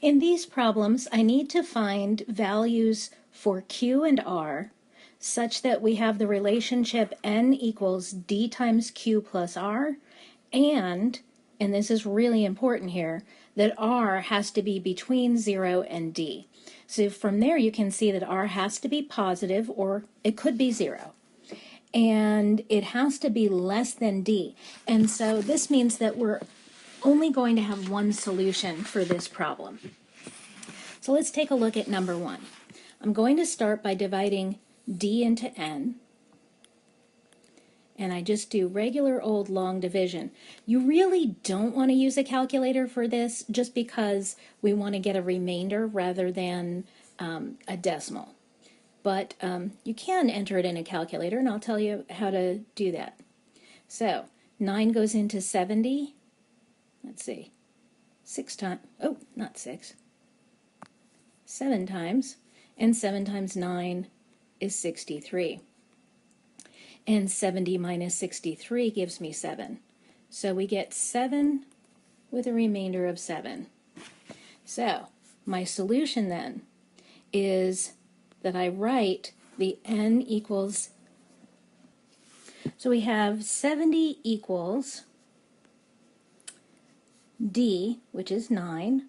In these problems, I need to find values for Q and R such that we have the relationship n equals d times Q plus R, and this is really important here, that R has to be between 0 and D. So from there you can see that R has to be positive, or it could be 0. And it has to be less than D. And so this means that we're only going to have one solution for this problem. So let's take a look at number 1. I'm going to start by dividing D into N. And I just do regular old long division. You really don't want to use a calculator for this, just because we want to get a remainder rather than a decimal. But you can enter it in a calculator, and I'll tell you how to do that. So 9 goes into 70. Let's see, 6 times, oh, not 6, 7 times, and 7 times 9 is 63. And 70 minus 63 gives me 7. So we get 7 with a remainder of 7. So my solution then is that I write the n equals, so we have 70 equals D, which is 9,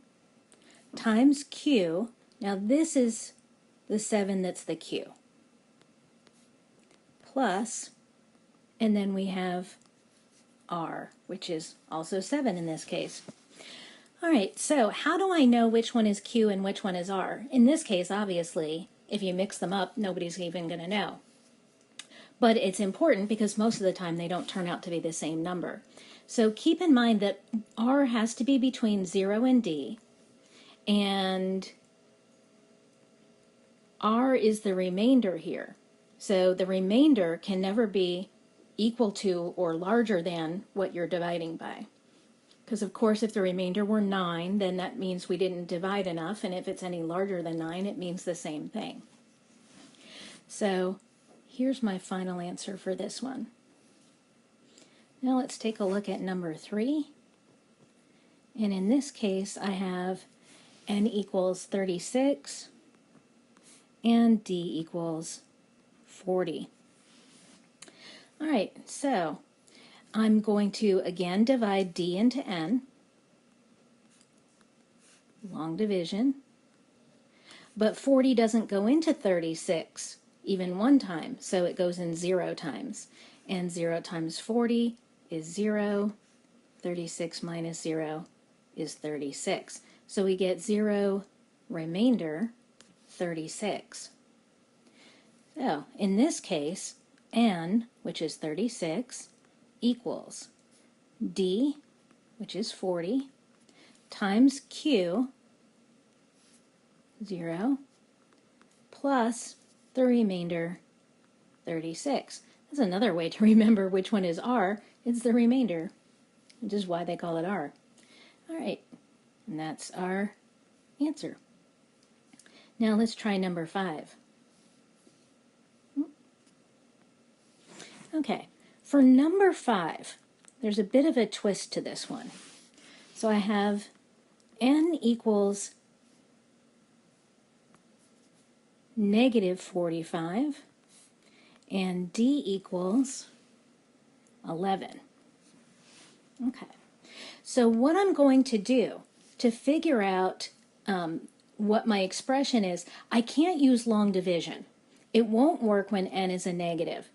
times Q. Now this is the 7 that's the Q. Plus, and then we have R, which is also 7 in this case. All right, so how do I know which one is Q and which one is R? In this case, obviously, if you mix them up, nobody's even going to know. But it's important because most of the time they don't turn out to be the same number. So keep in mind that R has to be between 0 and D, and R is the remainder here. So the remainder can never be equal to or larger than what you're dividing by. Because of course if the remainder were 9, then that means we didn't divide enough, and if it's any larger than 9, it means the same thing. So here's my final answer for this one. Now let's take a look at number 3. And in this case I have n equals 36 and d equals 40. All right, so I'm going to again divide D into N, long division, but 40 doesn't go into 36 even one time, so it goes in 0 times, and 0 times 40 is 0, 36 minus 0 is 36. So we get 0 remainder 36. So in this case, N, which is 36, equals D, which is 40, times Q, 0, plus the remainder, 36. That's another way to remember which one is R. It's the remainder, which is why they call it R. All right, and that's our answer. Now let's try number 5. Okay, for number 5, there's a bit of a twist to this one. So I have n equals negative 45 and d equals 11. Okay, so what I'm going to do to figure out what my expression is, I can't use long division. It won't work when n is a negative.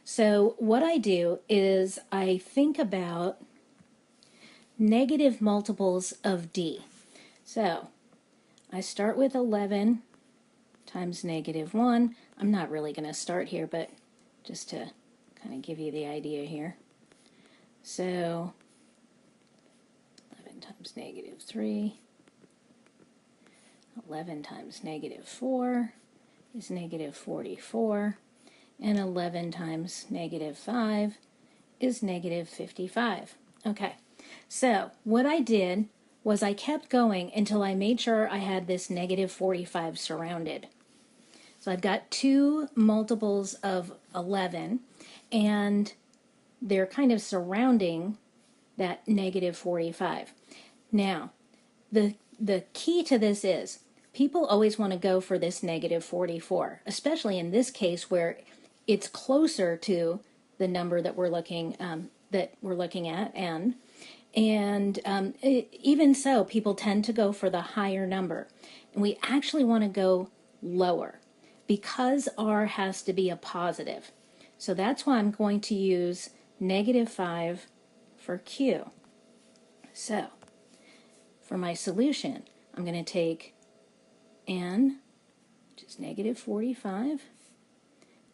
So what I do is I think about negative multiples of D. So I start with 11 times negative 1. I'm not really going to start here, but just to kind of give you the idea here. So 11 times negative 3. 11 times negative 4 is negative 44. And 11 times negative 5 is negative 55. Okay, so what I did was I kept going until I made sure I had this negative 45 surrounded. So I've got 2 multiples of 11, and they're kind of surrounding that negative 45. Now, the the key to this is people always want to go for this negative 44, especially in this case where it's closer to the number that we're looking at, n. And even so, people tend to go for the higher number. And we actually want to go lower because r has to be a positive. So that's why I'm going to use negative 5 for q. So for my solution, I'm going to take n, which is negative 45,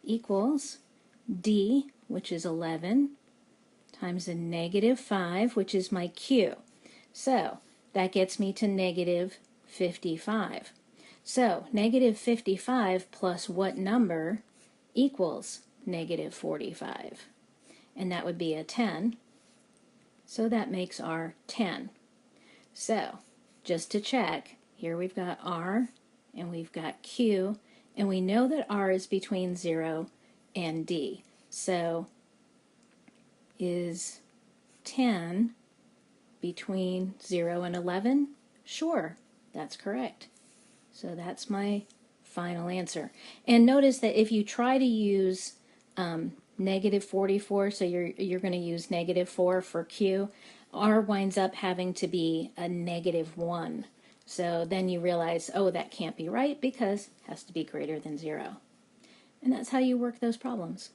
equals d, which is 11, times a negative 5, which is my q. So that gets me to negative 55. So negative 55 plus what number equals negative 45? And that would be a 10. So that makes r 10. So just to check, here we've got r and we've got q, and we know that r is between 0 and d. So is 10 between 0 and 11? Sure, that's correct. So that's my final answer. And notice that if you try to use negative 44, so you're going to use negative 4 for q, r winds up having to be a negative 1. So then you realize, oh, that can't be right because it has to be greater than 0. And that's how you work those problems.